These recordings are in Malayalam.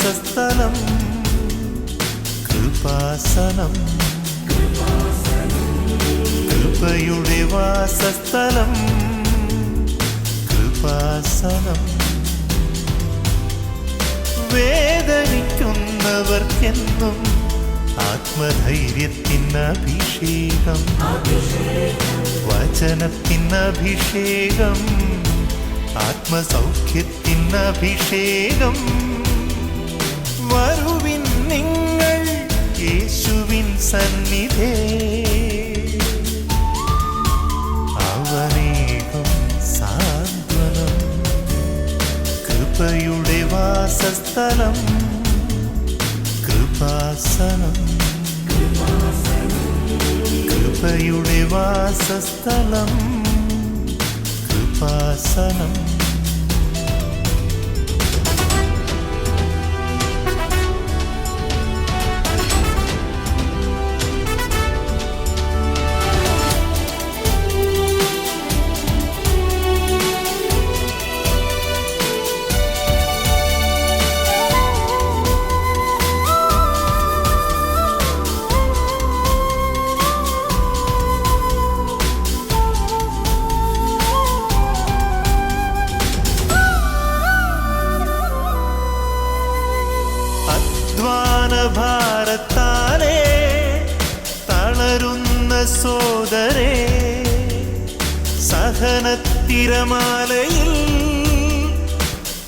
വാസസ്ഥലം കൃപാസനം, കൃപയുടെ വാസസ്ഥലം കൃപാസനം. വേദനിക്കുന്നവർക്കെന്നും ആത്മധൈര്യത്തിനഭിഷേകം, വചനത്തിനഭിഷേകം, ആത്മസൗഖ്യത്തിനഭിഷേകം. വരുവിൻ നിങ്ങൾ യേശുവിൻ സന്നിധേ, അവനേകം സാന്ത്വനം. കൃപയുടെ വാസസ്ഥലം കൃപാസനം, കൃപയുടെ വാസസ്ഥലം കൃപാസനം. ഭാരത്താലേ തളരുന്ന സോദരേ, സഹനത്തിരമാലയിൽ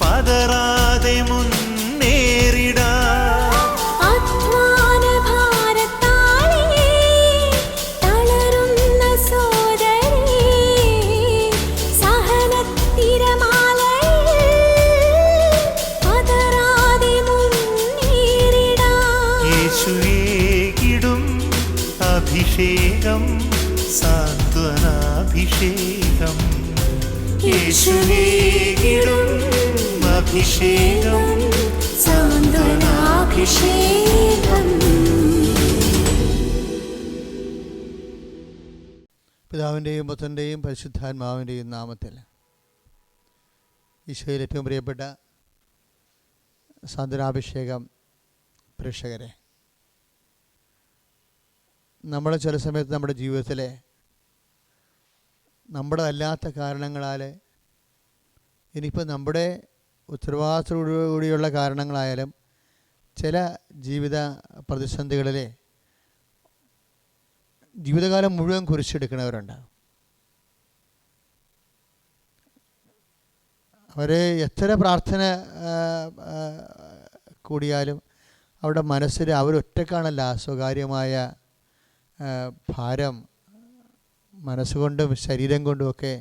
പതറാതെ മുന്നേറിടാം. അഭിഷേകം സാന്ത്വനാഭിഷേകം, യേശുവേകിടും അഭിഷേകം സാന്ത്വനാഭിഷേകം. പിതാവിൻ്റെയും പുത്രൻ്റെയും പരിശുദ്ധാത്മാവിൻ്റെയും നാമത്തിൽ ഈശോയിൽ ഏറ്റവും പ്രിയപ്പെട്ട സാന്ത്വനാഭിഷേകം പ്രേക്ഷകരെ, നമ്മൾ ചില സമയത്ത് നമ്മുടെ ജീവിതത്തിലെ നമ്മുടെ അല്ലാത്ത കാരണങ്ങളാൽ, ഇനിയിപ്പോൾ നമ്മുടെ ഉത്തരവാദിത്തത്തോടുകൂടിയുള്ള കാരണങ്ങളായാലും, ചില ജീവിത പ്രതിസന്ധികളിലെ ജീവിതകാലം മുഴുവൻ കുരിശെടുക്കുന്നവരുണ്ട്. അവരെ എത്ര പ്രാർത്ഥന കൂടിയാലും അവരുടെ മനസ്സിൽ അവരൊറ്റക്കാണല്ല സ്വകാര്യമായ ഭാരം മനസ്സുകൊണ്ടും ശരീരം കൊണ്ടുമൊക്കെ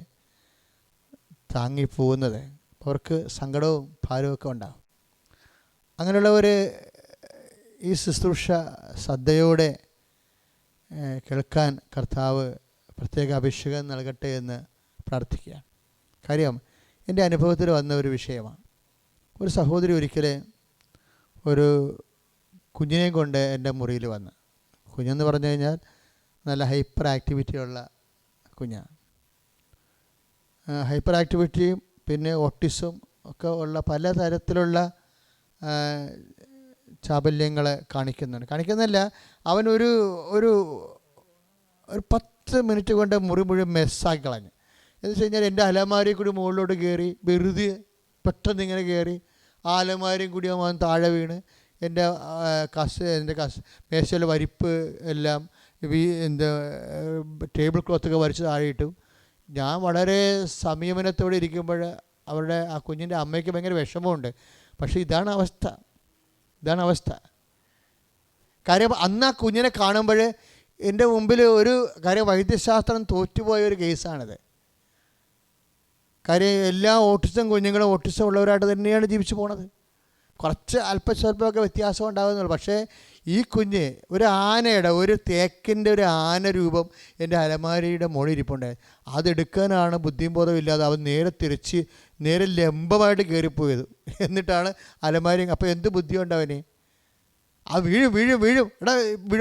താങ്ങിപ്പോകുന്നത്. അവർക്ക് സങ്കടവും ഭാരമൊക്കെ ഉണ്ടാകും. അങ്ങനെയുള്ളവർ ഈ ശുശ്രൂഷ ശ്രദ്ധയോടെ കേൾക്കാൻ കർത്താവ് പ്രത്യേക അഭിഷേകം നൽകട്ടെ എന്ന് പ്രാർത്ഥിക്കുക. കാര്യം എൻ്റെ അനുഭവത്തിൽ വന്ന ഒരു വിഷയമാണ്. ഒരു സഹോദരി ഒരിക്കൽ ഒരു കുഞ്ഞിനെ കൊണ്ട് എൻ്റെ മുറിയിൽ വന്ന്, കുഞ്ഞെന്ന് പറഞ്ഞു കഴിഞ്ഞാൽ നല്ല ഹൈപ്പർ ആക്ടിവിറ്റിയുള്ള കുഞ്ഞാണ്. ഹൈപ്പർ ആക്ടിവിറ്റിയും പിന്നെ ഓട്ടിസം ഒക്കെ ഉള്ള പലതരത്തിലുള്ള ചാബല്യങ്ങൾ കാണിക്കുന്നില്ല. അവൻ ഒരു 10 മിനിറ്റ് കൊണ്ട് മുറി മുഴുവൻ മെസ്സാക്കി കളഞ്ഞു. എന്ന് വെച്ച് കഴിഞ്ഞാൽ എൻ്റെ അലമാരിയിൽ കൂടി മുകളിലോട്ട് കയറി, വെറുതെ പെട്ടെന്ന് ഇങ്ങനെ കയറി ആ അലമാരിയും കൂടി അവൻ താഴെ വീണ് എൻ്റെ മേശയിലെ വരിപ്പ് എല്ലാം ടേബിൾ ക്ലോത്തൊക്കെ വരച്ച് താഴെ ഇട്ടു. ഞാൻ വളരെ സംയമനത്തോടെ ഇരിക്കുമ്പോൾ അവരുടെ ആ കുഞ്ഞിൻ്റെ അമ്മയ്ക്ക് ഭയങ്കര വിഷമമുണ്ട്. പക്ഷേ ഇതാണ് അവസ്ഥ. കാര്യം അന്ന് ആ കുഞ്ഞിനെ കാണുമ്പോൾ എൻ്റെ മുമ്പിൽ ഒരു കാര്യം, വൈദ്യശാസ്ത്രം തോറ്റുപോയ ഒരു കേസാണിത്. കാര്യം എല്ലാ ഓട്ടിസം കുഞ്ഞുങ്ങളും ഓട്ടിസം ഉള്ളവരായിട്ട് തന്നെയാണ് ജീവിച്ചു പോണത്. കുറച്ച് അല്പസ്വല്പമൊക്കെ വ്യത്യാസം ഉണ്ടാകുന്നുള്ളൂ. പക്ഷേ ഈ കുഞ്ഞ് ഒരു ആനയുടെ, ഒരു തേക്കിൻ്റെ ഒരു ആന രൂപം എൻ്റെ അലമാരിയുടെ മുകളിൽ ഇരിപ്പുണ്ട്. അതെടുക്കാനാണ് ബുദ്ധിയും ബോധവും ഇല്ലാതെ അവൻ നേരെ ലംബമായിട്ട് കയറിപ്പോയത്. എന്നിട്ടാണ് അലമാരി. അപ്പോൾ എന്ത് ബുദ്ധിയുണ്ട് അവന്? ആ വീഴും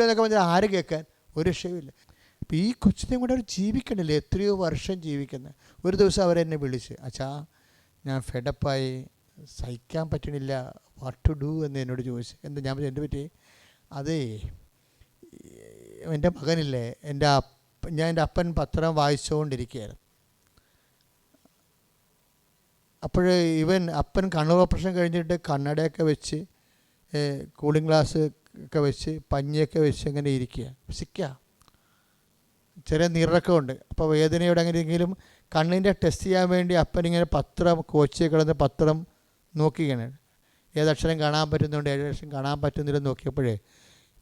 എന്നൊക്കെ പറഞ്ഞാൽ ആര് കേൾക്കാൻ? ഒരു രക്ഷയുമില്ല. അപ്പോൾ ഈ കൊച്ചിനെയും കൂടെ അവർ ജീവിക്കണില്ലേ? എത്രയോ വർഷം ജീവിക്കുന്നത്. ഒരു ദിവസം അവരെന്നെ വിളിച്ച്, അച്ഛാ ഞാൻ ഫെഡപ്പായി, സഹിക്കാൻ പറ്റണില്ല, വാട്ട് ടു ഡു എന്ന് എന്നോട് ചോദിച്ചു. എന്താ ഞാൻ പറഞ്ഞു, എന്ത് പറ്റി? അതേ, എൻ്റെ മകനില്ലേ, ഞാൻ എൻ്റെ അപ്പൻ പത്രം വായിച്ചുകൊണ്ടിരിക്കുകയായിരുന്നു. അപ്പോൾ അപ്പൻ കണ്ണൂർ ഓപ്പറേഷൻ കഴിഞ്ഞിട്ട് കണ്ണടയൊക്കെ വെച്ച് കൂളിംഗ് ഗ്ലാസ് ഒക്കെ വെച്ച് പഞ്ഞിയൊക്കെ വെച്ച് അങ്ങനെ ഇരിക്കുക, സിക്കുക, ചെറിയ നീറിറക്കമുണ്ട്. അപ്പോൾ വേദനയോടെ അങ്ങനെയെങ്കിലും കണ്ണിൻ്റെ ടെസ്റ്റ് ചെയ്യാൻ വേണ്ടി അപ്പനിങ്ങനെ പത്രം കോച്ചിൽ കിടന്ന് പത്രം നോക്കിയാണ്. ഏതക്ഷരം കാണാൻ പറ്റുന്നുണ്ട്, ഏതക്ഷരം കാണാൻ പറ്റുന്നില്ലെന്ന് നോക്കിയപ്പോഴേ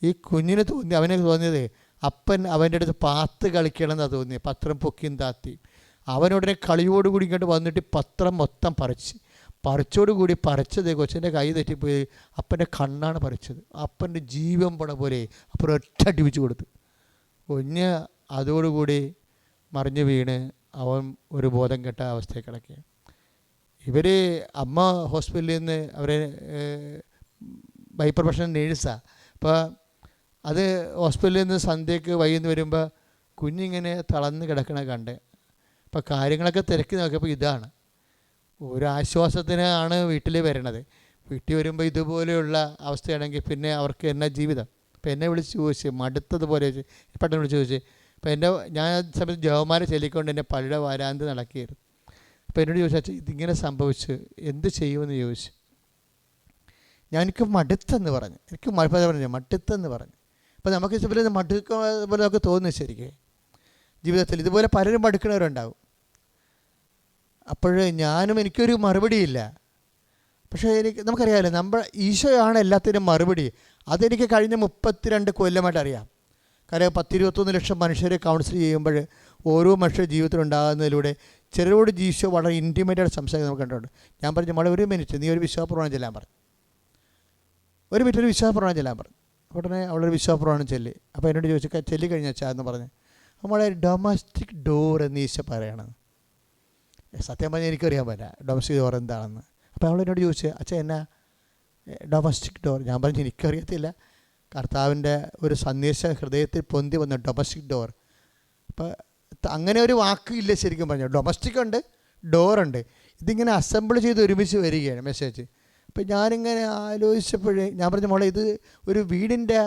ഈ കുഞ്ഞിന് അവന് തോന്നിയത് അപ്പൻ അവൻ്റെ അടുത്ത് പാത്ത് കളിക്കണമെന്നാണ് തോന്നിയത്. പത്രം പൊക്കിയും താത്തി അവനുടനെ കളിയോടുകൂടി ഇങ്ങോട്ട് വന്നിട്ട് പത്രം മൊത്തം പറിച്ചോടുകൂടി പറിച്ചത് കൊച്ചിൻ്റെ കൈ തെറ്റിപ്പോയി അപ്പൻ്റെ കണ്ണാണ് പറിച്ചത്. അപ്പൻ്റെ ജീവൻ പോണ പോലെ അപ്പൻ ഒറ്റ അടിപ്പിച്ചു കൊടുത്തു. കുഞ്ഞ് അതോടുകൂടി മറിഞ്ഞു വീണ് അവൻ ഒരു ബോധം കെട്ട അവസ്ഥയിൽ കിടക്കുകയാണ്. അമ്മ ഹോസ്പിറ്റലിൽ നിന്ന് അവരെ ബൈപ്രൊഫഷണൽ നേഴ്സാണ്. അപ്പോൾ അത് ഹോസ്പിറ്റലിൽ നിന്ന് സന്ധ്യയ്ക്ക് വൈകുന്നു വരുമ്പോൾ കുഞ്ഞിങ്ങനെ തളർന്ന് കിടക്കണ കണ്ട് അപ്പോൾ കാര്യങ്ങളൊക്കെ തിരക്കി നോക്കിയപ്പോൾ ഇതാണ് ഒരു ആശ്വാസത്തിനാണ് വീട്ടിൽ വരണത്. വീട്ടിൽ വരുമ്പോൾ ഇതുപോലെയുള്ള അവസ്ഥയാണെങ്കിൽ പിന്നെ അവർക്ക് എന്നാ ജീവിതം. അപ്പോൾ എന്നെ വിളിച്ച് ചോദിച്ച് മടുത്തതുപോലെ പെട്ടെന്ന് വിളിച്ച് ചോദിച്ച്. അപ്പോൾ ഞാൻ ആ സമയത്ത് ജവമാരെ ചൊല്ലിക്കൊണ്ട് എൻ്റെ പള്ളിയുടെ വാരാന്ത് നടക്കുകയായിരുന്നു. അപ്പോൾ എന്നോട് ചോദിച്ചാൽ ഇതിങ്ങനെ സംഭവിച്ചു എന്ത് ചെയ്യുമെന്ന് ചോദിച്ചു. എനിക്ക് മടുത്തെന്ന് പറഞ്ഞു. മടുത്തെന്ന് പറഞ്ഞു. അപ്പോൾ നമുക്ക് ഇതുപോലെ മടുക്കുന്ന പോലെ നമുക്ക് തോന്നുന്നു. ശരിക്കും ജീവിതത്തിൽ ഇതുപോലെ പലരും മടുക്കുന്നവരുണ്ടാവും. അപ്പോൾ എനിക്കൊരു മറുപടിയില്ല. പക്ഷേ നമുക്കറിയാമല്ലോ, ഈശോയാണ് എല്ലാത്തിനും മറുപടി. അതെനിക്ക് കഴിഞ്ഞ 32 കൊല്ലമായിട്ട് അറിയാം. കാര്യം 10-21 ലക്ഷം മനുഷ്യരെ കൗൺസിൽ ചെയ്യുമ്പോൾ ഓരോ മനുഷ്യ ജീവിതത്തിലുണ്ടാകുന്നതിലൂടെ ചിലരോട് ഈശോ വളരെ ഇൻറ്റിമേറ്റായിട്ട് സംസാരിക്കുന്നത് നമുക്ക് കണ്ടിട്ടുണ്ട്. ഞാൻ പറഞ്ഞു, മോളെ 1 മിനിറ്റ് നീ ഒരു വിശ്വാസപ്രമാണം ചെല്ലാൻ പറഞ്ഞു. 1 മിനിറ്റ് ഒരു വിശ്വാസപ്രമാണം ചെല്ലാൻ പറഞ്ഞു. ഉടനെ അവളൊരു വിശ്വാസപ്രമാണം ചൊല്ലി. അപ്പോൾ എന്നോട് ചോദിച്ചു ചൊല്ലി കഴിഞ്ഞാൽ എന്ന് പറഞ്ഞു. നമ്മളെ ഡൊമസ്റ്റിക് ഡോർ എന്ന് ഈശോ പറയണം. സത്യം പറഞ്ഞാൽ എനിക്കറിയാൻ പറ്റില്ല ഡൊമസ്റ്റിക് ഡോർ എന്താണെന്ന്. അപ്പോൾ അവളെന്നോട് ചോദിച്ചു അച്ഛാ എന്നാ ഡൊമസ്റ്റിക് ഡോർ? ഞാൻ പറഞ്ഞു എനിക്കറിയത്തില്ല. കർത്താവിൻ്റെ ഒരു സന്ദേശം ഹൃദയത്തിൽ പൊന്തി വന്ന ഡൊമസ്റ്റിക് ഡോർ. അപ്പോൾ അങ്ങനെ ഒരു വാക്ക് ഇല്ല ശരിക്കും പറഞ്ഞാൽ. ഡൊമസ്റ്റിക് ഉണ്ട്, ഡോറുണ്ട്. ഇതിങ്ങനെ അസംബിൾ ചെയ്ത് ഒരുമിച്ച് വരികയാണ് മെസ്സേജ്. അപ്പോൾ ഞാനിങ്ങനെ ആലോചിച്ചപ്പോഴേ ഞാൻ പറഞ്ഞ മോളെ ഇത് ഒരു വീടിൻ്റെ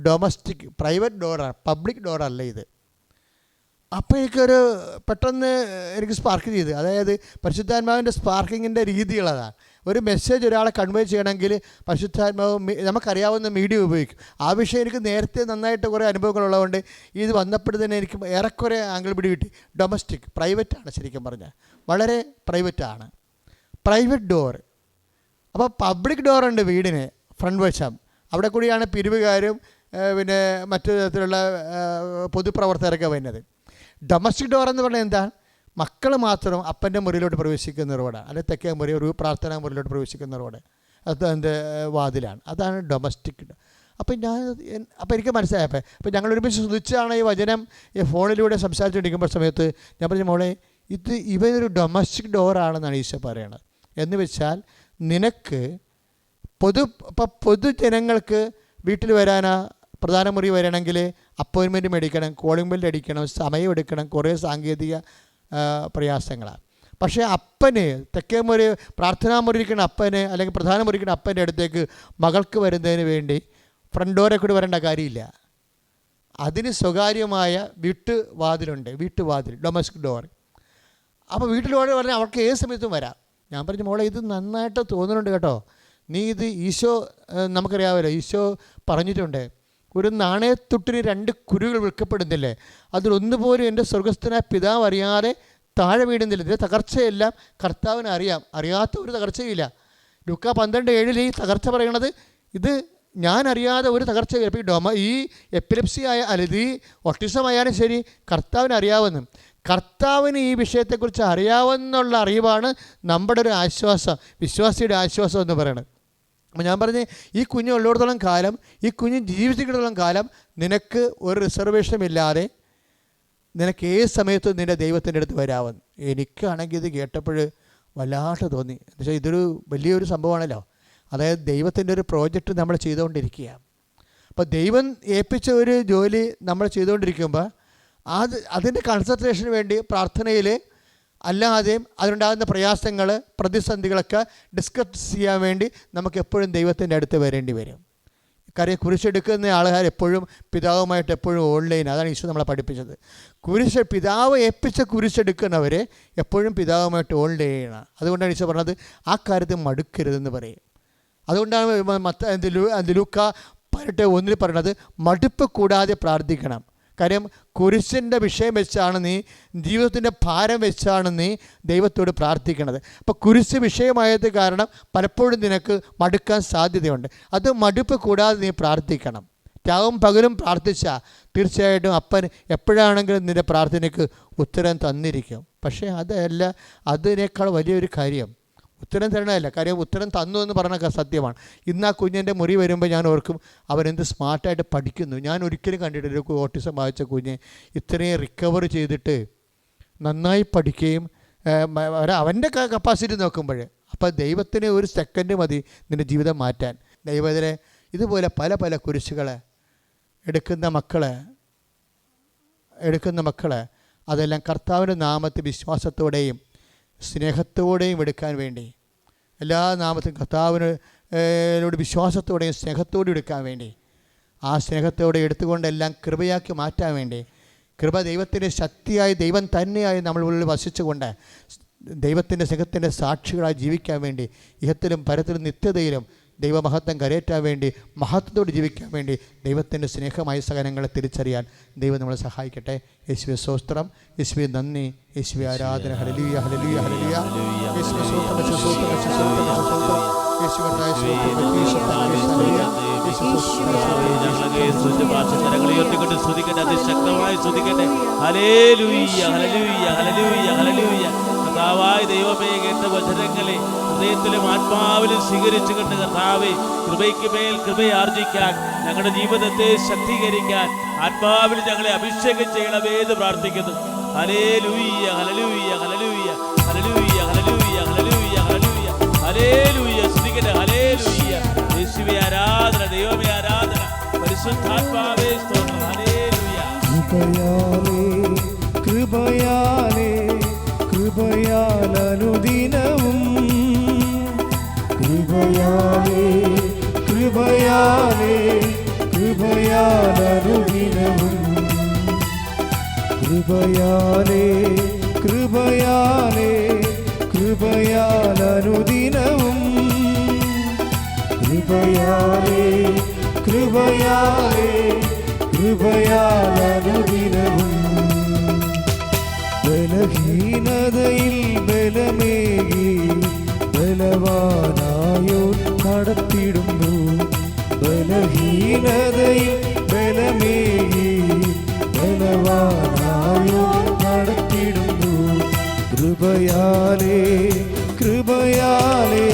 ഡൊമസ്റ്റിക് പ്രൈവറ്റ് ഡോറാണ്, പബ്ലിക് ഡോറല്ല ഇത്. അപ്പോൾ പെട്ടെന്ന് എനിക്ക് സ്പാർക്ക് ചെയ്ത്, അതായത് പരിശുദ്ധാത്മാവിൻ്റെ സ്പാർക്കിങ്ങിൻ്റെ രീതികളതാണ്. ഒരു മെസ്സേജ് ഒരാളെ കൺവേ ചെയ്യണമെങ്കിൽ പരിശുദ്ധാത്മാവ് നമുക്കറിയാവുന്ന മീഡിയ ഉപയോഗിക്കും. ആ വിഷയം എനിക്ക് നേരത്തെ നന്നായിട്ട് കുറേ അനുഭവങ്ങളുള്ളതുകൊണ്ട് ഇത് വന്നപ്പോൾ തന്നെ എനിക്ക് ഏറെക്കുറെ ആംഗിൾ പിടി കിട്ടി. ഡൊമസ്റ്റിക് പ്രൈവറ്റാണ് ശരിക്കും പറഞ്ഞാൽ, വളരെ പ്രൈവറ്റാണ് പ്രൈവറ്റ് ഡോർ. അപ്പോൾ പബ്ലിക് ഡോറുണ്ട് വീടിന് ഫ്രണ്ട് വശം, അവിടെ കൂടിയാണ് പിരിവുകാരും പിന്നെ മറ്റു തരത്തിലുള്ള പൊതുപ്രവർത്തകരൊക്കെ വരുന്നത്. ഡൊമസ്റ്റിക് ഡോർ എന്ന് പറഞ്ഞാൽ എന്താണ്? മക്കൾ മാത്രം അപ്പൻ്റെ മുറിയിലോട്ട് പ്രവേശിക്കുന്ന റോഡാണ്, അല്ലെങ്കിൽ തെക്കേ മുറി ഒരു പ്രാർത്ഥനാ മുറിയിലോട്ട് പ്രവേശിക്കുന്ന റോഡ്, അത് എൻ്റെ വാതിലാണ്. അതാണ് ഡൊമസ്റ്റിക്. അപ്പോൾ എനിക്ക് മനസ്സിലായപ്പോൾ അപ്പോൾ ഞങ്ങൾ ഒരുമിച്ച് ശ്രദ്ധിച്ചാണ് ഈ വചനം ഈ ഫോണിലൂടെ സംസാരിച്ചുകൊണ്ടിരിക്കുമ്പോൾ സമയത്ത് ഞാൻ പറഞ്ഞു മോളെ ഇവനൊരു ഡൊമസ്റ്റിക് ഡോറാണെന്നാണ് ഈശോ പറയണത്. എന്ന് വെച്ചാൽ നിനക്ക് പൊതുജനങ്ങൾക്ക് വീട്ടിൽ വരാനാ പ്രധാന മുറി വരണമെങ്കിൽ അപ്പോയിൻമെൻറ്റ് മേടിക്കണം, കോളിംഗ് ബെല്ല് അടിക്കണം, സമയം എടുക്കണം, കുറേ സാങ്കേതിക പ്രയാസങ്ങളാണ്. പക്ഷേ അപ്പന് തെക്കേ മുറി പ്രാർത്ഥനാ മുറിയിരിക്കുന്ന അപ്പന് അല്ലെങ്കിൽ പ്രധാന മുറിക്കുന്ന അപ്പൻ്റെ അടുത്തേക്ക് മകൾക്ക് വരുന്നതിന് വേണ്ടി ഫ്രണ്ട് ഡോറെ കൂടി വരേണ്ട കാര്യമില്ല. അതിന് സ്വകാര്യമായ വീട്ടുവാതിലുണ്ട്, വീട്ടുവാതിൽ ഡൊമസ്റ്റിക് ഡോർ. അപ്പോൾ വീട്ടിലോടെ പറഞ്ഞാൽ അവർക്ക് ഏത് സമയത്തും വരാം. ഞാൻ പറഞ്ഞു മോളെ ഇത് നന്നായിട്ട് തോന്നുന്നുണ്ട് കേട്ടോ, നീ ഇത് ഈശോ നമുക്കറിയാമല്ലോ ഈശോ പറഞ്ഞിട്ടുണ്ട്, ഒരു നാണയത്തുട്ടിന് 2 കുരുകൾ വിൽക്കപ്പെടുന്നില്ലേ, അതിലൊന്നുപോലും എൻ്റെ സ്വർഗസ്ഥനായ പിതാവ് അറിയാതെ താഴെ വീടുന്നില്ല. ഇതിൻ്റെ തകർച്ചയെല്ലാം കർത്താവിന് അറിയാം, അറിയാത്ത ഒരു തകർച്ചയില്ല. ലൂക്കാ 12:7 ഈ തകർച്ച പറയണത് ഇത് ഞാൻ അറിയാതെ ഒരു തകർച്ചയില്ല. അപ്പോൾ ഈ എപ്പിലെപ്സി അല്ലെങ്കിൽ ഈ ഓട്ടിസം ആയാലും ശരി കർത്താവിന് അറിയാവുന്നു. കർത്താവിന് ഈ വിഷയത്തെക്കുറിച്ച് അറിയാവുന്നുള്ള അറിവാണ് നമ്മുടെ ഒരു ആശ്വാസം, വിശ്വാസിയുടെ ആശ്വാസം എന്ന് പറയുന്നത്. അപ്പോൾ ഞാൻ പറഞ്ഞ് ഈ കുഞ്ഞ് ഉള്ളിടത്തോളം കാലം, ഈ കുഞ്ഞ് ജീവിച്ചിടത്തോളം കാലം നിനക്ക് ഒരു റിസർവേഷനും ഇല്ലാതെ നിനക്ക് ഏത് സമയത്തും നിൻ്റെ ദൈവത്തിൻ്റെ അടുത്ത് വരാമെന്ന്. എനിക്കാണെങ്കിൽ ഇത് കേട്ടപ്പോൾ വല്ലാണ്ട് തോന്നി. എന്ന് വെച്ചാൽ ഇതൊരു വലിയൊരു സംഭവമാണല്ലോ. അതായത് ദൈവത്തിൻ്റെ ഒരു പ്രോജക്റ്റ് നമ്മൾ ചെയ്തുകൊണ്ടിരിക്കുകയാണ്. അപ്പോൾ ദൈവം ഏൽപ്പിച്ച ഒരു ജോലി നമ്മൾ ചെയ്തുകൊണ്ടിരിക്കുമ്പോൾ അതിൻ്റെ കൺസെൻട്രേഷന് വേണ്ടി പ്രാർത്ഥനയിൽ അല്ലാതെയും അതിനുണ്ടാകുന്ന പ്രയാസങ്ങൾ, പ്രതിസന്ധികളൊക്കെ ഡിസ്കസ് ചെയ്യാൻ വേണ്ടി നമുക്ക് എപ്പോഴും ദൈവത്തിൻ്റെ അടുത്ത് വരേണ്ടി വരും. കാര്യം കുരിശെടുക്കുന്ന ആൾക്കാർ എപ്പോഴും പിതാവുമായിട്ട് എപ്പോഴും ഓൺലൈൻ. അതാണ് ഈശോ നമ്മളെ പഠിപ്പിച്ചത്. പിതാവ് ഏൽപ്പിച്ച കുരിശെടുക്കുന്നവർ എപ്പോഴും പിതാവുമായിട്ട് ഓൺലൈനാണ്. അതുകൊണ്ടാണ് ഈശോ പറഞ്ഞത് ആ കാര്യത്തിൽ മടുക്കരുതെന്ന് പറയും. അതുകൊണ്ടാണ് ലൂക്ക 18:1 പറയുന്നത് മടുപ്പ് കൂടാതെ പ്രാർത്ഥിക്കണം. കാര്യം കുരിശിൻ്റെ വിഷയം വെച്ചാണ് നീ, ജീവിതത്തിൻ്റെ ഭാരം വെച്ചാണ് നീ ദൈവത്തോട് പ്രാർത്ഥിക്കുന്നത്. അപ്പോൾ കുരിശ് വിഷയമായത് കാരണം പലപ്പോഴും നിനക്ക് മടുക്കാൻ സാധ്യതയുണ്ട്. അത് മടുപ്പ് കൂടാതെ നീ പ്രാർത്ഥിക്കണം. രാവും പകലും പ്രാർത്ഥിച്ചാൽ തീർച്ചയായിട്ടും അപ്പൻ എപ്പോഴാണെങ്കിലും നിൻ്റെ പ്രാർത്ഥനയ്ക്ക് ഉത്തരം തന്നിരിക്കും. പക്ഷേ അതല്ല, അതിനേക്കാൾ വലിയൊരു കാര്യം ഉത്തരം തരണമല്ല. കാര്യം ഉത്തരം തന്നു എന്ന് പറഞ്ഞൊക്കെ സത്യമാണ്. ഇന്ന് ആ കുഞ്ഞിൻ്റെ മുറി വരുമ്പോൾ ഞാൻ ഓർക്കും അവരെന്ത് സ്മാർട്ടായിട്ട് പഠിക്കുന്നു. ഞാൻ ഒരിക്കലും കണ്ടിട്ടില്ല ഒരു ഓട്ടിസം ബാധിച്ച കുഞ്ഞ് ഇത്രയും റിക്കവർ ചെയ്തിട്ട് നന്നായി പഠിക്കുകയും അവൻ്റെ കപ്പാസിറ്റി നോക്കുമ്പോൾ. അപ്പോൾ ദൈവത്തിന് ഒരു സെക്കൻഡ് മതി നിൻ്റെ ജീവിതം മാറ്റാൻ. ദൈവത്തിനെ ഇതുപോലെ പല പല കുരിശുകൾ എടുക്കുന്ന മക്കളെ അതെല്ലാം കർത്താവിൻ്റെ നാമത്തിൽ വിശ്വാസത്തോടെയും സ്നേഹത്തോടെയും എടുക്കാൻ വേണ്ടി, എല്ലാ നാമത്തിലും കർത്താവിനോട് വിശ്വാസത്തോടെയും സ്നേഹത്തോടെയും എടുക്കാൻ വേണ്ടി, ആ സ്നേഹത്തോടെ എടുത്തുകൊണ്ടെല്ലാം കൃപയാക്കി മാറ്റാൻ വേണ്ടി, കൃപ ദൈവത്തിൻ്റെ ശക്തിയായി ദൈവം തന്നെയായി നമ്മളുള്ളിൽ വസിച്ചുകൊണ്ട് ദൈവത്തിൻ്റെ സ്നേഹത്തിൻ്റെ സാക്ഷികളായി ജീവിക്കാൻ വേണ്ടി, ഇഹത്തിലും പരത്തിലും നിത്യതയിലും ദൈവമഹത്വം കരയേറ്റാൻ വേണ്ടി, മഹത്വത്തോട് ജീവിക്കാൻ വേണ്ടി ദൈവത്തിൻ്റെ സ്നേഹമായ സഹനങ്ങളെ തിരിച്ചറിയാൻ ദൈവം നമ്മളെ സഹായിക്കട്ടെ. യേശുവേ സ്തോത്രം, യേശുവേ നന്ദി, യേശുവേ ആരാധന. ഹല്ലേലൂയ ഹല്ലേലൂയ ഹല്ലേലൂയ. യേശുവേ സ്തോത്രം, യേശുവേ സ്തോത്രം, യേശുവേ സ്തോത്രം, യേശുവേ സ്തോത്രം. യേശുവേ സ്തോത്രം, അതിശക്തമായി സ്തുതിക്കട്ടെ. ഹല്ലേലൂയ ഹല്ലേലൂയ ഹല്ലേലൂയ ഹല്ലേലൂയ. കർത്താവായ ദൈവമേ, കേട്ട വചനങ്ങളെ ഹൃദയത്തിലും ആത്മാവിലും സ്വീകരിച്ചുകൊണ്ട് കർത്താവേ, കൃപയ്ക്ക് മേൽ കൃപയാർജിക്കാൻ, ഞങ്ങളുടെ ജീവിതത്തെ ശക്തീകരിക്കാൻ ആത്മാവിൽ ഞങ്ങളെ അഭിഷേകം ചെയ്യണമേ എന്ന് പ്രാർത്ഥിക്കുന്നു. ഹല്ലേലൂയ ഹല്ലേലൂയ ഹല്ലേലൂയ ഹല്ലേലൂയ ഹല്ലേലൂയ ഹല്ലേലൂയ ഹല്ലേലൂയ ഹല്ലേലൂയ. സ്തുതിക്കട്ടെ. ഹല്ലേലൂയ. യേശുവേ ആരാധന, ദൈവമേ ആരാധന, പരിശുദ്ധാത്മാവേ സ്തോത്രം. ഹല്ലേലൂയ. കൃപയാലേ കൃപയാലനുദിനവും, കൃപയാലേ കൃപയാലേ കൃപയാലനുദിനവും, കൃപയാലേ കൃപയാലേ കൃപയാലനുദിനവും, കൃപയാലേ കൃപയാലേ കൃപയാലനുദിനവും. ബലഹീനതയിൽ ബലമേകി ബലവാനായോ നടത്തിടുന്നു, ബലഹീനതയിൽ ബലമേകി ബലവാനായോ നടത്തിടുന്നു, കൃപയാലേ കൃപയാലേ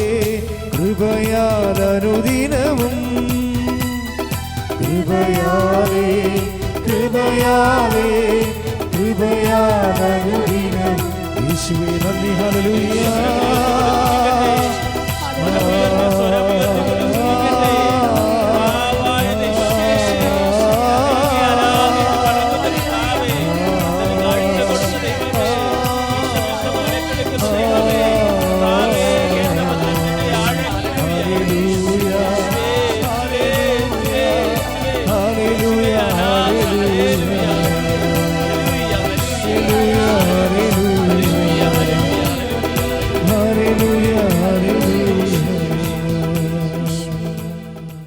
കൃപയാലനുദിനവും, കൃപയാലേ കൃപയാലേ കൃപയാലനുദിനം. യേശുവേ നന്ദി. ഹല്ലേലൂയ.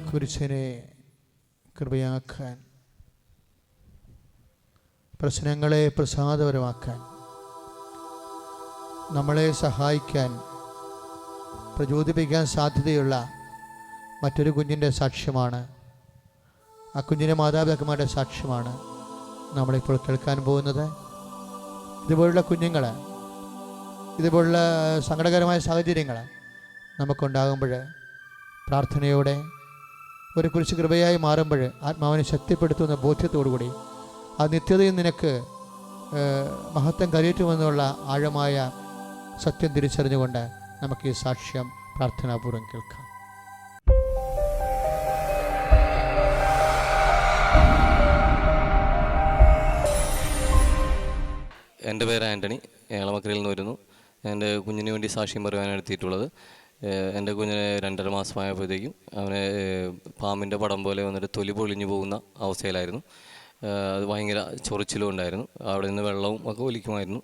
കുരിശനെ കൃപയാക്കാൻ, പ്രശ്നങ്ങളെ പ്രസാദപരമാക്കാൻ, നമ്മളെ സഹായിക്കാൻ, പ്രചോദിപ്പിക്കാൻ സാധ്യതയുള്ള മറ്റൊരു കുഞ്ഞിൻ്റെ സാക്ഷ്യമാണ്, ആ കുഞ്ഞിൻ്റെ മാതാപിതാക്കന്മാരുടെ സാക്ഷ്യമാണ് നമ്മളിപ്പോൾ കേൾക്കാൻ പോകുന്നത്. ഇതുപോലുള്ള കുഞ്ഞുങ്ങൾ, ഇതുപോലുള്ള സങ്കടകരമായ സാഹചര്യങ്ങൾ നമുക്കുണ്ടാകുമ്പോൾ പ്രാർത്ഥനയോടെ ഒരു കുരിശ് കൃപയായി മാറുമ്പോൾ ആത്മാവിനെ ശക്തിപ്പെടുത്തുന്ന ബോധ്യത്തോടുകൂടി ആ നിത്യതയിൽ നിനക്ക് മഹത്വം കരയേറ്റുമെന്നുള്ള ആഴമായ സത്യം തിരിച്ചറിഞ്ഞുകൊണ്ട് നമുക്ക് ഈ സാക്ഷ്യം പ്രാർത്ഥനാപൂർവ്വം കേൾക്കാം. എൻ്റെ പേര് ആൻ്റണി. ഏളമക്കരയിൽ നിന്ന് വരുന്നു. എൻ്റെ കുഞ്ഞിന് വേണ്ടി സാക്ഷ്യം പറയുവാനാണ് എത്തിയിട്ടുള്ളത്. എൻ്റെ കുഞ്ഞിന് 2.5 മാസമായപ്പോഴത്തേക്കും അവനെ പാമ്പിൻ്റെ പടം പോലെ വന്നിട്ട് തൊലി പൊളിഞ്ഞു പോകുന്ന അവസ്ഥയിലായിരുന്നു. അത് ഭയങ്കര ചൊറിച്ചിലും ഉണ്ടായിരുന്നു. അവിടെ നിന്ന് വെള്ളവും ഒക്കെ ഒലിക്കുമായിരുന്നു.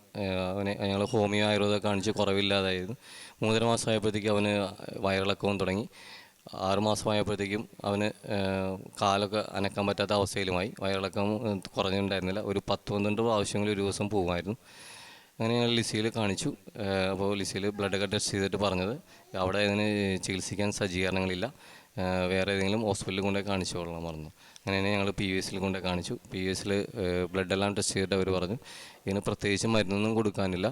അവനെ ഞങ്ങൾ ഹോമിയോ ആയുർവേദം കാണിച്ച് കുറവില്ലാതായിരുന്നു. 3.5 മാസമായപ്പോഴത്തേക്കും അവന് വയറിളക്കവും തുടങ്ങി. 6 മാസമായപ്പോഴത്തേക്കും അവന് കാലൊക്കെ അനക്കാൻ പറ്റാത്ത അവസ്ഥയിലുമായി. വയറിളക്കം കുറഞ്ഞിട്ടുണ്ടായിരുന്നില്ല. ഒരു 10-12 പ്രാവശ്യങ്ങളിൽ ഒരു ദിവസം പോകുമായിരുന്നു. അങ്ങനെ ഞങ്ങൾ ലിസിയിൽ കാണിച്ചു. അപ്പോൾ ലിസിയിൽ ബ്ലഡൊക്കെ ടെസ്റ്റ് ചെയ്തിട്ട് പറഞ്ഞത് അവിടെ അതിന് ചികിത്സിക്കാൻ സജ്ജീകരണങ്ങളില്ല, വേറെ ഏതെങ്കിലും ഹോസ്പിറ്റലിൽ കൊണ്ടുപോയി കാണിച്ചു കൊള്ളാൻ പറഞ്ഞു. അങ്ങനെ ഞങ്ങൾ PUSൽ കൊണ്ടുപോയി കാണിച്ചു. PUSൽ ബ്ലഡെല്ലാം ടെസ്റ്റ് ചെയ്തിട്ട് അവർ പറഞ്ഞു ഇതിന് പ്രത്യേകിച്ച് മരുന്നൊന്നും കൊടുക്കാനില്ല,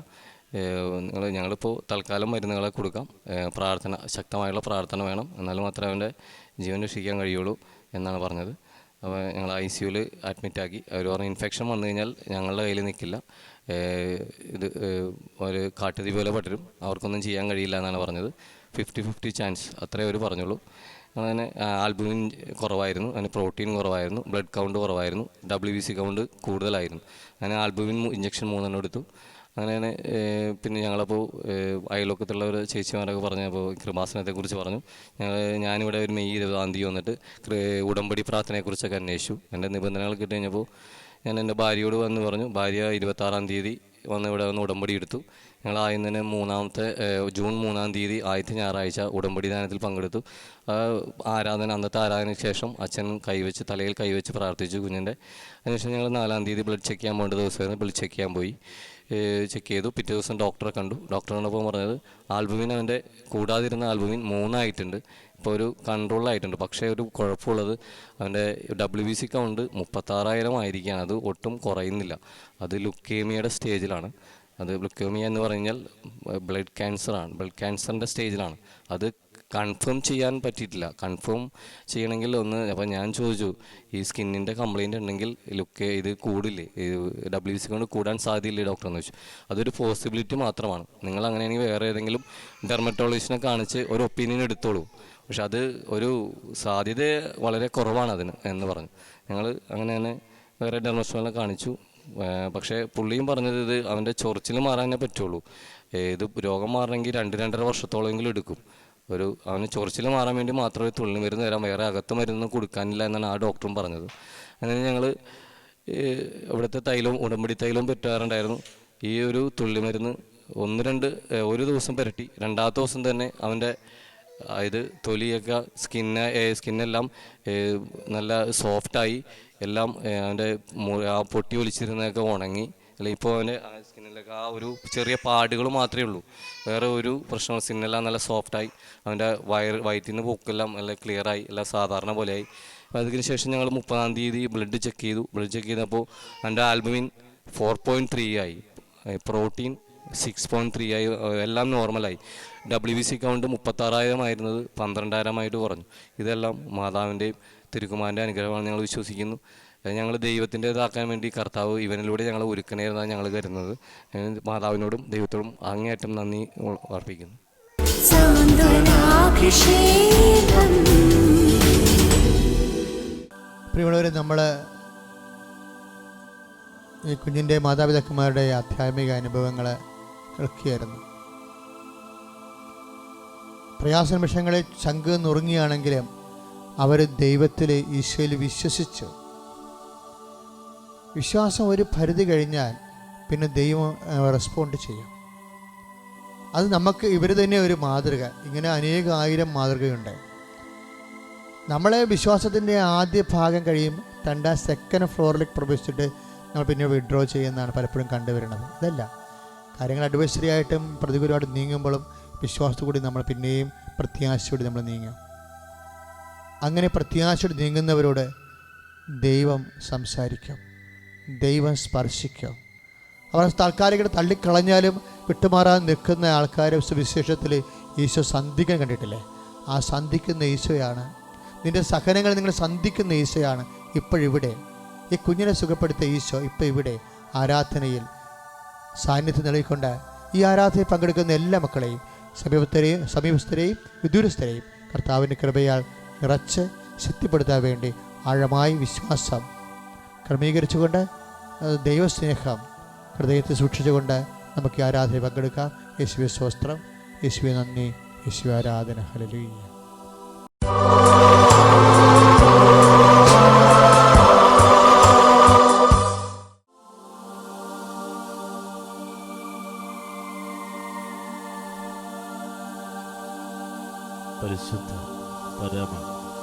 ഞങ്ങളിപ്പോൾ തൽക്കാലം മരുന്നുകളെ കൊടുക്കാം, പ്രാർത്ഥന, ശക്തമായുള്ള പ്രാർത്ഥന വേണം, എന്നാലും മാത്രമേ അവൻ്റെ ജീവൻ രക്ഷിക്കാൻ കഴിയുള്ളൂ എന്നാണ് പറഞ്ഞത്. അപ്പോൾ ഞങ്ങൾ ICUവിൽ അഡ്മിറ്റാക്കി. അവർ പറഞ്ഞു ഇൻഫെക്ഷൻ വന്നു കഴിഞ്ഞാൽ ഞങ്ങളുടെ കയ്യിൽ നിൽക്കില്ല, ഇത് ഒരു കാട്ടുതീ പോലെ പടരും, അവർക്കൊന്നും ചെയ്യാൻ കഴിയില്ല എന്നാണ് പറഞ്ഞത്. 50-50 ചാൻസ് അത്രേ അവർ പറഞ്ഞുള്ളൂ. അങ്ങനെ ആൽബുമിൻ കുറവായിരുന്നു, അതിന് പ്രോട്ടീൻ കുറവായിരുന്നു, ബ്ലഡ് കൗണ്ട് കുറവായിരുന്നു, WBC കൗണ്ട് കൂടുതലായിരുന്നു. അങ്ങനെ ആൽബുമിൻ ഇഞ്ചക്ഷൻ 3 എടുത്തു. അങ്ങനെ പിന്നെ ഞങ്ങളപ്പോൾ അയൽവക്കത്തുള്ള ഒരു ചേച്ചിമാരൊക്കെ പറഞ്ഞപ്പോൾ കൃപാസനത്തെക്കുറിച്ച് പറഞ്ഞു. ഞാനിവിടെ ഒരു മെയ് 20-ാം തീയതി വന്നിട്ട് ഉടമ്പടി പ്രാർത്ഥനയെക്കുറിച്ചൊക്കെ അന്വേഷിച്ചു. എൻ്റെ നിബന്ധനകൾ കിട്ടി കഴിഞ്ഞപ്പോൾ ഞാൻ എൻ്റെ ഭാര്യയോട് വന്ന് പറഞ്ഞു. ഭാര്യ 26-ാം തീയതി വന്ന് ഇവിടെ വന്ന് ഉടമ്പടി എടുത്തു. ഞങ്ങൾ ആദ്യം ജൂൺ 3-ാം തീയതി ആദ്യത്തെ ഞായറാഴ്ച ഉടമ്പടി ദാനത്തിൽ പങ്കെടുത്തു. അന്നത്തെ ആരാധനയ്ക്ക് ശേഷം അച്ഛൻ തലയിൽ കൈവച്ച് പ്രാർത്ഥിച്ചു കുഞ്ഞിൻ്റെ. അതിനുശേഷം ഞങ്ങൾ 4-ാം തീയതി ബ്ലഡ് ചെക്ക് ചെയ്യാൻ പോകേണ്ട ദിവസമായിരുന്നു. ബ്ലഡ് ചെക്ക് ചെയ്യാൻ പോയി, ചെക്ക് ചെയ്തു. പിറ്റേ ദിവസം ഡോക്ടറെ കണ്ടു. ഡോക്ടറെ കണ്ടപ്പോൾ പറഞ്ഞത് ആൽബുമിൻ അവൻ്റെ കൂടാതിരുന്ന ആൽബുമിൻ 3 ആയിട്ടുണ്ട്, ഇപ്പോൾ ഒരു കൺട്രോളിലായിട്ടുണ്ട്. പക്ഷേ ഒരു കുഴപ്പമുള്ളത് അവൻ്റെ WBC കൗണ്ട് 36,000 ആയിരിക്കുകയാണ്. അത് ഒട്ടും കുറയുന്നില്ല. അത് ലുക്കേമിയയുടെ സ്റ്റേജിലാണ്. അത് ലുക്കേമിയ എന്ന് പറഞ്ഞാൽ ബ്ലഡ് ക്യാൻസറാണ്, ബ്ലഡ് ക്യാൻസറിൻ്റെ സ്റ്റേജിലാണ്. അത് കൺഫേം ചെയ്യാൻ പറ്റിയിട്ടില്ല. കൺഫേം ചെയ്യണമെങ്കിൽ അപ്പോൾ ഞാൻ ചോദിച്ചു ഈ സ്കിന്നിൻ്റെ കംപ്ലയിൻ്റ് ഉണ്ടെങ്കിൽ ഇത് കൂടില്ലേ, WBC കൊണ്ട് കൂടാൻ സാധ്യതയില്ലേ ഡോക്ടർ എന്ന് ചോദിച്ചു. അതൊരു പോസിബിലിറ്റി മാത്രമാണ്. നിങ്ങൾ അങ്ങനെയാണെങ്കിൽ വേറെ ഏതെങ്കിലും ഡെർമറ്റോളജിസ്റ്റിനെ കാണിച്ച് ഒരു ഒപ്പീനിയൻ എടുത്തോളൂ, പക്ഷെ അത് ഒരു സാധ്യത വളരെ കുറവാണ് അതിന് എന്ന് പറഞ്ഞു. ഞങ്ങൾ അങ്ങനെ തന്നെ വേറെ ഡെർമറ്റോളജിനെ കാണിച്ചു. പക്ഷേ പുള്ളിയും പറഞ്ഞത് ഇത് അവൻ്റെ ചൊറിച്ചിൽ മാറാനേ പറ്റുള്ളൂ, ഇത് രോഗം മാറണമെങ്കിൽ 2-2.5 വർഷത്തോളമെങ്കിലും എടുക്കും. അവന് ചൊറിച്ചിൽ മാറാൻ വേണ്ടി മാത്രമേ തുള്ളി മരുന്ന് തരാം, വേറെ അകത്ത് മരുന്ന് കൊടുക്കാനില്ല എന്നാണ് ആ ഡോക്ടറും പറഞ്ഞത്. അങ്ങനെ ഞങ്ങൾ ഇവിടുത്തെ ഉടമ്പടി തൈലവും പറ്റാറുണ്ടായിരുന്നു. ഈ ഒരു തുള്ളി മരുന്ന് ഒരു ദിവസം പുരട്ടി 2-ാമത്തെ ദിവസം തന്നെ അവൻ്റെ തൊലിയൊക്കെ സ്കിന്നെല്ലാം നല്ല സോഫ്റ്റായി, എല്ലാം അവൻ്റെ പൊട്ടി ഒലിച്ചിരുന്നതൊക്കെ ഉണങ്ങി. അല്ല ഇപ്പോൾ അവൻ്റെ സ്കിന്നിലൊക്കെ ആ ഒരു ചെറിയ പാടുകൾ മാത്രമേ ഉള്ളൂ, വേറെ ഒരു പ്രശ്നവും. സ്കിന്നെല്ലാം നല്ല സോഫ്റ്റായി, അവൻ്റെ വയറ്റിൽ നിന്ന് പൊക്കെല്ലാം നല്ല ക്ലിയറായി, എല്ലാം സാധാരണ പോലെയായി. അതിന് ശേഷം ഞങ്ങൾ 30-ാം തീയതി ബ്ലഡ് ചെക്ക് ചെയ്തു. ബ്ലഡ് ചെക്ക് ചെയ്തപ്പോൾ എൻ്റെ ആൽബുമിൻ 4.3 ആയി, പ്രോട്ടീൻ 6.3 ആയി, എല്ലാം നോർമലായി. WBC കൗണ്ട് 36,000 ആയിരുന്നത് 12,000 കുറഞ്ഞു. ഇതെല്ലാം മാതാവിൻ്റെയും തിരുക്കുമാരൻ്റെ അനുഗ്രഹമാണ് ഞങ്ങൾ വിശ്വസിക്കുന്നു. ഞങ്ങൾ ദൈവത്തിൻ്റെതാക്കാൻ വേണ്ടി കർത്താവ് ഇവനിലൂടെ ഞങ്ങൾ ഒരുക്കണേന്നാണ് ഞങ്ങൾ കരുതുന്നത്. മാതാവിനോടും ദൈവത്തോടും അങ്ങേയറ്റം നന്ദി അർപ്പിക്കുന്നു. പ്രിയമുള്ളവരെ, നമ്മൾ ഈ കുഞ്ഞിൻ്റെ മാതാപിതാക്കന്മാരുടെ ആധ്യാത്മിക അനുഭവങ്ങൾ കേൾക്കുകയായിരുന്നു. പ്രയാസ നിമിഷങ്ങളിൽ ചങ്ക് നുറുങ്ങിയാണെങ്കിലും അവർ ദൈവത്തിൽ, ഈശോയിൽ വിശ്വസിച്ചു. വിശ്വാസം ഒരു പരിധി കഴിഞ്ഞാൽ പിന്നെ ദൈവം റെസ്പോണ്ട് ചെയ്യും. അത് നമുക്ക് ഇവർ തന്നെ ഒരു മാതൃക. ഇങ്ങനെ 1000 മാതൃകയുണ്ട്. നമ്മളെ വിശ്വാസത്തിൻ്റെ ആദ്യ ഭാഗം കഴിയും, 2nd ഫ്ലോറിലേക്ക് പ്രവേശിച്ചിട്ട് നമ്മൾ പിന്നെ വിഡ്രോ ചെയ്യുന്നതാണ് പലപ്പോഴും കണ്ടുവരുന്നത്. ഇതല്ല, കാര്യങ്ങൾ അഡ്വൈസറി ആയിട്ടും പ്രതികൂലമായിട്ട് നീങ്ങുമ്പോഴും വിശ്വാസത്തോടെ നമ്മൾ പിന്നെയും പ്രത്യാശയോടെ നമ്മൾ നീങ്ങും. അങ്ങനെ പ്രത്യാശയോടെ നീങ്ങുന്നവരോട് ദൈവം സംസാരിക്കും, ദൈവം സ്പർശിക്കും. അവർ താൽക്കാലികമായിട്ട് തള്ളിക്കളഞ്ഞാലും വിട്ടുമാറാൻ നിൽക്കുന്ന ആൾക്കാരെ സുവിശേഷത്തിൽ ഈശോ സന്ധിക്കാൻ കണ്ടിട്ടില്ലേ? ആ സന്ധിക്കുന്ന ഈശോയാണ്. നിൻ്റെ സഹനങ്ങൾ നിങ്ങൾ സന്ധിക്കുന്ന ഈശോയാണ് ഇപ്പോഴിവിടെ. ഈ കുഞ്ഞിനെ സുഖപ്പെടുത്തിയ ഈശോ ഇപ്പോൾ ഇവിടെ ആരാധനയിൽ സാന്നിധ്യം നൽകിക്കൊണ്ട് ഈ ആരാധനയിൽ പങ്കെടുക്കുന്ന എല്ലാ മക്കളെയും, സമീപസ്ഥരെയും വിദൂരസ്ഥരെയും കർത്താവിൻ്റെ കൃപയാൽ നിറച്ച് ശക്തിപ്പെടുത്താൻ വേണ്ടി ആഴമായി വിശ്വാസം ക്രമീകരിച്ചുകൊണ്ട് ദൈവസ്നേഹം ഹൃദയത്തിൽ സൂക്ഷിച്ചുകൊണ്ട് നമുക്ക് ഈ ആരാധന പങ്കെടുക്കാം. യേശുവേ സ്തോത്രം, യേശുവേ നന്ദി, യേശുവേ ആരാധന. ഹല്ലേലൂയ. പരിശുദ്ധ പരമ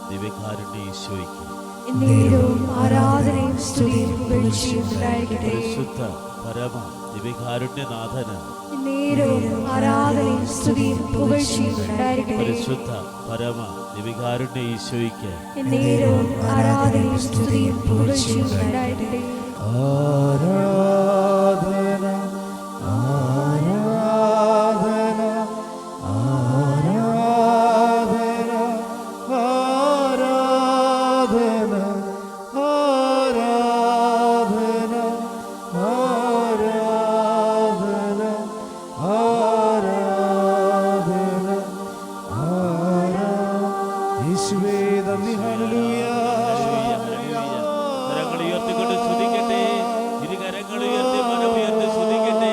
ദിവ്യകാരുണ്യ ഈശോയ്ക്ക് എന്നേരവും ആരാധനയും സ്തുതിയും പുകഴ്ചയും ഉണ്ടായിരിക്കട്ടെ. പരിശുദ്ധ പരമ ദിവ്യകാരുണ്യനാഥന് എന്നേരവും ആരാധനയും സ്തുതിയും പുകഴ്ചയും ഉണ്ടായിരിക്കട്ടെ. പരിശുദ്ധ പരമ ദിവ്യകാരുണ്യ ഈശോയ്ക്ക് എന്നേരവും ആരാധനയും സ്തുതിയും പുകഴ്ചയും ഉണ്ടായിരിക്കട്ടെ. ആരാധന ആരാധന ആരാധന ആരാധന ആരാധന ആരാധന ആരാധന യേശുവേ നന്ദി. ഹല്ലേലൂയ. കരങ്ങൾ ഉയർത്തിക്കൊണ്ട് സ്തുതിക്കട്ടെ. ഇരു കരങ്ങൾ ഉയർത്തി മനമുയർത്തി സ്തുതിക്കട്ടെ.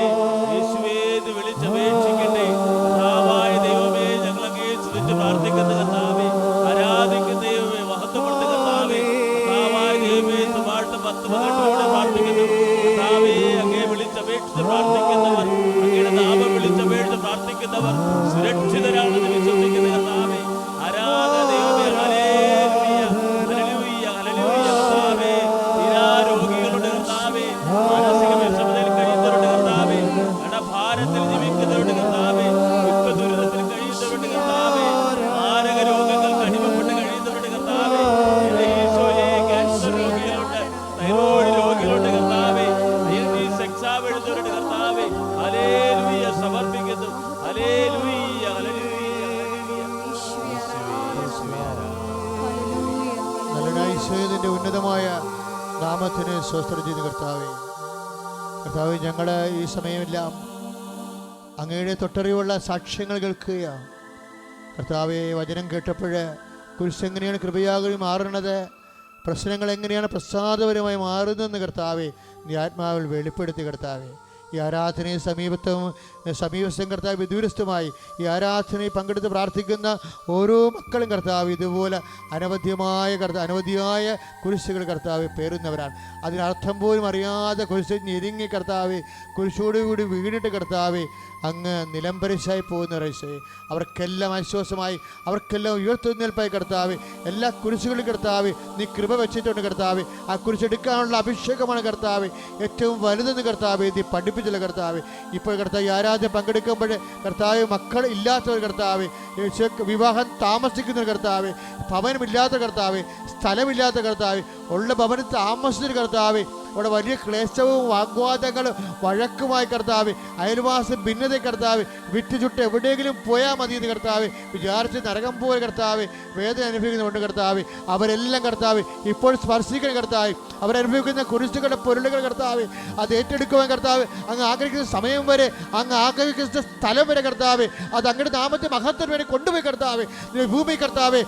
യേശുവേ എന്ന് വിളിച്ചപേക്ഷിക്കട്ടെ. കർത്താവായ ദൈവമേ, ഞങ്ങളങ്ങേ സ്തുതിച്ച് പ്രാർത്ഥിക്കുന്ന കർത്താവേ, ആരാധിക്കുന്ന ദൈവമേ, മഹത്വപ്പെടുന്ന കർത്താവേ, കർത്താവായ ദൈവമേ, സുവാഴ്ത്ത 10 മകട്ടോടെ പ്രാർത്ഥിക്കുന്നു കർത്താവേ. അങ്ങേ വിളിച്ചപേക്ഷിച്ച് പ്രാർത്ഥിക്കുന്നവർ, അങ്ങയുടെ നാമം വിളിച്ചപേക്ഷിച്ച് പ്രാർത്ഥിക്കുന്നവർ സുരക്ഷിതരാണെന്ന് വിശ്വസിക്കുന്ന കർത്താവേ, ആരാധന ദൈവമേ. ഹല്ലേലൂയ, ഹല്ലേലൂയ, ഹല്ലേലൂയ. കർത്താവേ, തീരാരോഗികളുടെ കർത്താവേ, മാനസിക വിഷമതയിൽ കഴിയുന്നവരുടെ കർത്താവേ, കടഭാരത്തിൽ ജീവിക്കുന്നവരുടെ കർത്താവേ, ദുഃഖദുരിതത്തിൽ കഴിയുന്നവരുടെ കർത്താവേ, മാരക രോഗങ്ങൾക്ക് അടിമപ്പെട്ട് കഴിയുന്നവരുടെ കർത്താവേ, എന്റെ ഈശോയെ, ക്യാൻസർ രോഗികളുണ്ട്, തൈറോയ്ഡ് രോഗികളുടെ കർത്താവേ, ഡയബറ്റീസ് എക്സാം എഴുതുന്നവരുടെ കർത്താവേ, ഹല്ലേലൂയ സമർപ്പിക്കുന്നു. ഹല്ലേലൂയ, ഹല്ലേലൂയ, ഹല്ലേലൂയ. നല്ലൊരു ഈശോയുടെ ഉന്നതമായ നാമത്തിന് സ്വസ്ത്രം ചെയ്ത് കർത്താവേ. കർത്താവേ, ഞങ്ങൾ ഈ സമയമെല്ലാം അങ്ങയുടെ തൊട്ടറിവുള്ള സാക്ഷ്യങ്ങൾ കേൾക്കുകയാണ് കർത്താവേ. വചനം കേട്ടപ്പോൾ കുരിശ് എങ്ങനെയാണ് കൃപയാകുകയും മാറുന്നത്, പ്രശ്നങ്ങൾ എങ്ങനെയാണ് പ്രസാദപരമായി മാറുന്നതെന്ന് കർത്താവേ നീ ആത്മാവിൽ വെളിപ്പെടുത്തി കർത്താവേ. ഈ ആരാധനയെ സമീപസ്ഥം കർത്താവ് വിദൂരസ്ഥമായി ഈ ആരാധനയിൽ പങ്കെടുത്ത് പ്രാർത്ഥിക്കുന്ന ഓരോ മക്കളും കർത്താവ് ഇതുപോലെ അനവധിയായ കുരിശുകൾ കർത്താവ് പേറുന്നവരാണ്. അതിനർത്ഥം പോലും അറിയാതെ കുരിശ് ഞെരുങ്ങി കർത്താവ് കുരിശോടുകൂടി വീണിട്ട് കർത്താവ് അങ്ങ് നിലംപരിശായി പോകുന്ന റൈസേ, അവർക്കെല്ലാം ആശ്വാസമായി, അവർക്കെല്ലാം ഉയർത്തുന്നേൽപ്പായി കർത്താവ്. എല്ലാ കുരിശുകളും കർത്താവ് നീ കൃപ വെച്ചിട്ടുണ്ട് കർത്താവ്. ആ കുരിശെടുക്കാനുള്ള അഭിഷേകമാണ് കർത്താവ് ഏറ്റവും വലുതെന്ന് കർത്താവ് നീ പഠിപ്പിച്ചില്ല കർത്താവ്. ഇപ്പോൾ കർത്താവ് ആരാധന പങ്കെടുക്കുമ്പോൾ കർത്താവ് മക്കൾ ഇല്ലാത്തവർ കർത്താവ്, വിവാഹം താമസിക്കുന്ന കർത്താവ്, ഭവനമില്ലാത്ത കർത്താവ്, സ്ഥലമില്ലാത്ത കർത്താവ്, ഉള്ള ഭവനം താമസിച്ചൊരു കർത്താവ്, അവിടെ വലിയ ക്ലേശവും വാഗ്വാദങ്ങളും വഴക്കുമായി കർത്താവ്, അയൽവാസം ഭിന്നത കർത്താവ്, വിറ്റുചുട്ട് എവിടെയെങ്കിലും പോയാൽ മതി എന്ന് കർത്താവ് വിചാരിച്ച് നരകം പോലെ കർത്താവ് വേദന അനുഭവിക്കുന്നുണ്ട് കർത്താവ്. അവരെല്ലാം കർത്താവ് ഇപ്പോൾ സ്പർശിക്കുന്ന കർത്താവ്, അവരനുഭവിക്കുന്ന കുരിശുകളുടെ പൊരുളുകൾ കർത്താവ് അത് ഏറ്റെടുക്കുവാൻ കർത്താവ് അങ്ങ് ആഗ്രഹിക്കുന്ന സമയം വരെ, അങ്ങ് ആഗ്രഹിക്കുന്ന സ്ഥലം വരെ കർത്താവ് അത് അങ്ങയുടെ നാമത്തെ മഹത്വം വരെ കൊണ്ടുപോയി കർത്താവ്. ഭൂമി കർത്താവ്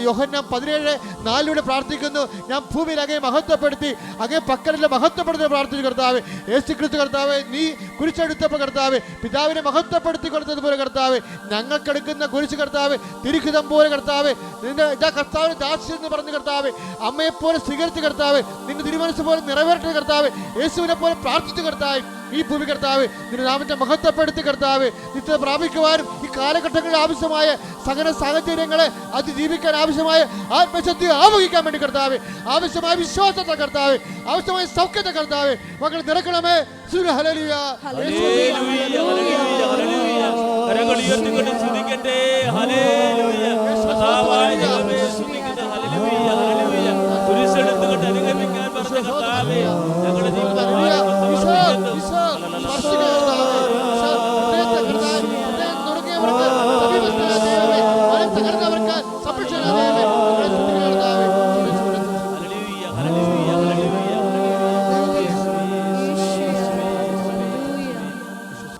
യോഹന്നാൻ 17:4 പ്രാർത്ഥിക്കുന്നു, ഞാൻ ഭൂമിയിൽ അങ്ങേ മഹത്വപ്പെടുത്തി അങ്ങേ പക്കലെല്ലാം മഹത്വപ്പെടുത്തി പ്രാർത്ഥിച്ചു കർത്താവ്. യേശു ക്രിസ്തു കർത്താവ് നീ കുരിശെടുത്തപ്പോൾ കർത്താവ് പിതാവിനെ മഹത്വപ്പെടുത്തി കൊടുത്തതുപോലെ കർത്താവ് ഞങ്ങൾക്കെടുക്കുന്ന കുരിശ് കർത്താവ് തിരുഹിതം പോലെ കർത്താവ് നിന്റെ ഇതാ കർത്താവിന് ദാസ്യം എന്ന് പറഞ്ഞ് കർത്താവ് അമ്മയെപ്പോലെ സ്വീകരിച്ച് കർത്താവ് നിന്റെ തിരുമനസ് പോലെ നിറവേറ്റ കർത്താവ് യേശുവിനെ പോലെ പ്രാർത്ഥിച്ചു കർത്താവ് ഈ ഭൂമി കർത്താവ് നിന്റെ നാമത്തെ മഹത്വപ്പെടുത്തി കർത്താവ് നിത്യത പ്രാപിക്കുവാനും ഈ കാലഘട്ടങ്ങളിൽ ആവശ്യമായ സകല സാഹചര്യങ്ങളെ അതിജീവിക്കാൻ ആവശ്യമായ ആത്മശക്തി ആവഹിക്കാൻ വേണ്ടി കർത്താവ്, ആവശ്യമായ വിശ്വാസത്തെ കർത്താവ്, ആവശ്യമായ സൗഖ്യത്തെ കർത്താവ് മക്കൾ നിറക്കണമേ. ഹല്ലേലൂയ, ഹല്ലേലൂയ, ഹല്ലേലൂയ. കരങ്ങൾ ഉയർത്തിക്കൊണ്ട് സ്തുതിക്കട്ടെ. ഹല്ലേലൂയ. കർത്താവായ ദൈവമേ സ്തുതിക്കുന്നു. Hallelujah, hallelujah. കുരിശെടുത്തുകൊണ്ട് അനുഗമിക്കാൻ പറഞ്ഞ കർത്താവേ ഞങ്ങളുടെ ജീവിതത്തിൽ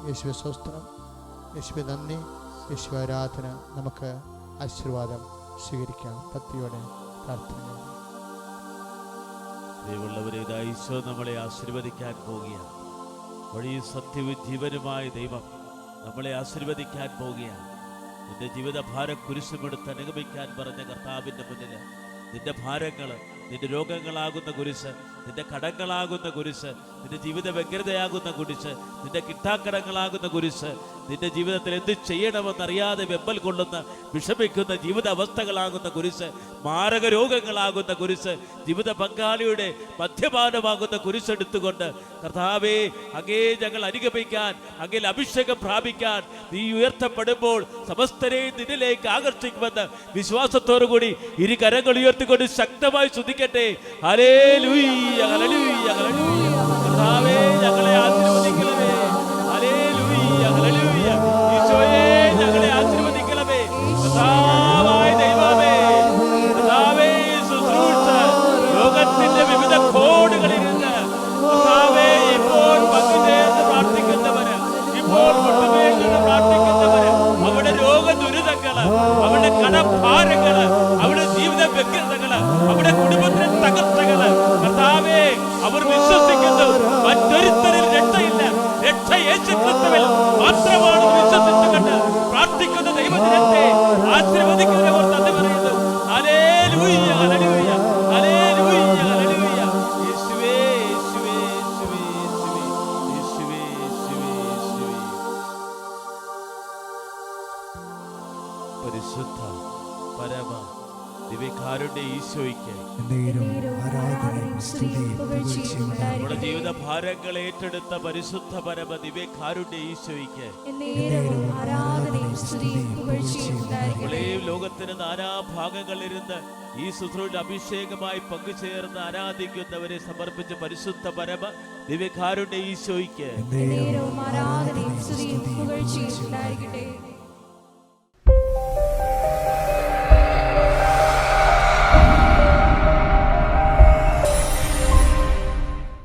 യേശുവേ സ്തോത്രം, യേശുവേ നന്ദി, യേശുവേ ആരാധന. നമുക്ക് ആശീർവാദം സ്വീകരിക്കാം. ഭക്തിയോടെ പ്രാർത്ഥന. ദൈവമുള്ളവരെ, ഈശോ നമ്മളെ ആശീർവദിക്കാൻ പോവുകയാണ്. വഴിയും സത്യവും ജീവനുമായ ദൈവം നമ്മളെ ആശീർവദിക്കാൻ പോവുകയാണ്. നിന്റെ ജീവിതഭാരം കുരിശുമെടുത്ത് അനുഗമിക്കാൻ പറഞ്ഞ കർത്താവിൻ്റെ മുന്നിൽ നിന്റെ ഭാരങ്ങൾ, നിന്റെ രോഗങ്ങളാകുന്ന കുരിശ്, നിന്റെ കടങ്ങളാകുന്ന കുരിശ്, നിന്റെ ജീവിത വ്യഗ്രതയാകുന്ന കുരിശ്, നിന്റെ കിട്ടാക്കടങ്ങളാകുന്ന കുരിശ്, നിന്റെ ജീവിതത്തിൽ എന്ത് ചെയ്യണമെന്നറിയാതെ വെമ്പൽ കൊള്ളുന്ന വിഷമിക്കുന്ന ജീവിത അവസ്ഥകളാകുന്ന കുരിശ്, മാരക രോഗങ്ങളാകുന്ന കുരിശ്, ജീവിത പങ്കാളിയുടെ മദ്യപാനമാകുന്ന കുരിശെടുത്തുകൊണ്ട് കർത്താവേ, അങ്ങേ ഞങ്ങൾ അനുഗമിക്കാൻ, അങ്ങേ അഭിഷേകം പ്രാപിക്കാൻ നീ ഉയർത്തപ്പെടുമ്പോൾ സമസ്തരെയും നിന്നിലേക്ക് ആകർഷിക്കുമെന്ന് വിശ്വാസത്തോടു കൂടി ഇരു കരങ്ങൾ ഉയർത്തിക്കൊണ്ട് ശക്തമായി സ്തുതിക്കട്ടെ. ഹല്ലേലൂയ, ഹല്ലേലൂയ, ഹല്ലേലൂയ. കർത്താവേ, ഞങ്ങളെ ആശീർവദിക്കണമേ. ഹല്ലേലൂയ, ഹല്ലേലൂയ. ഈശോയേ, ഞങ്ങളെ ആശീർവദിക്കണമേ. കർത്താവായ ദൈവമേ, കർത്താവേ, ശുശ്രൂഷ ലോകത്തിന്റെ വിവിധ കോണുകളിൽ നിന്ന് കർത്താവേ ഇപ്പോൾ പങ്കുചേർന്ന് പ്രാർത്ഥിക്കുന്നവര്, ഇപ്പോൾ മുട്ടുമേൽന്ന് പ്രാർത്ഥിക്കുന്നവര്, അവിടെ രോഗദുരിതങ്ങള്, അവിടെ കടഭാരങ്ങള്, അവിടെ ജീവിത വ്യഗ്രതകള്, അവിടെ കുടുംബത്തിലെ തകർച്ചകള് കർത്താവേ, അവർ വിശ്വസിക്കുന്നു മറ്റൊരുത്തരിൽ രക്ഷയില്ല, രക്ഷ യേശുക്രിസ്തുവിൽ മാത്രമാണ് വിശ്വസിച്ചുകൊണ്ട് പ്രാർത്ഥിക്കുന്ന ദൈവജനത്തെ ആശീർവദിക്കുന്നവർ നന്ദി പറയുന്നു. ഹല്ലേലൂയ, ഹല്ലേലൂയ, ഹല്ലേലൂയ, ഹല്ലേലൂയ. യേശുവേ, യേശുവേ, യേശുവേ, യേശുവേ, യേശുവേ, യേശുവേ. പരിശുദ്ധ പരമ ദിവ്യകാരുണ്യ ഈശോയ്ക്ക് ആരാധനയും സ്തുതിയും പുകഴ്ചയും നമ്മുടെ ജീവിത ഭാരങ്ങൾ ഏറ്റെടുത്ത പരിശുദ്ധ പരമ ദിവ്യകാരുണ്യ ഈശോയ്ക്ക് ആരാധനയും സ്തുതിയും പുകഴ്ചയും ഉണ്ടായിരിക്കട്ടെ. നമ്മളെയും ലോകത്തിന് നാനാഭാഗങ്ങളിലിരുന്ന് ഈ ശുശ്രൂഷ അഭിഷേകമായി പങ്കുചേർന്ന് ആരാധിക്കുന്നവരെ സമർപ്പിച്ച പരിശുദ്ധ പരമ ദിവ്യകാരുണ്യ ഈശോയ്ക്ക് ആരാധനയും സ്തുതിയും പുകഴ്ചയും ഉണ്ടായിരിക്കട്ടെ.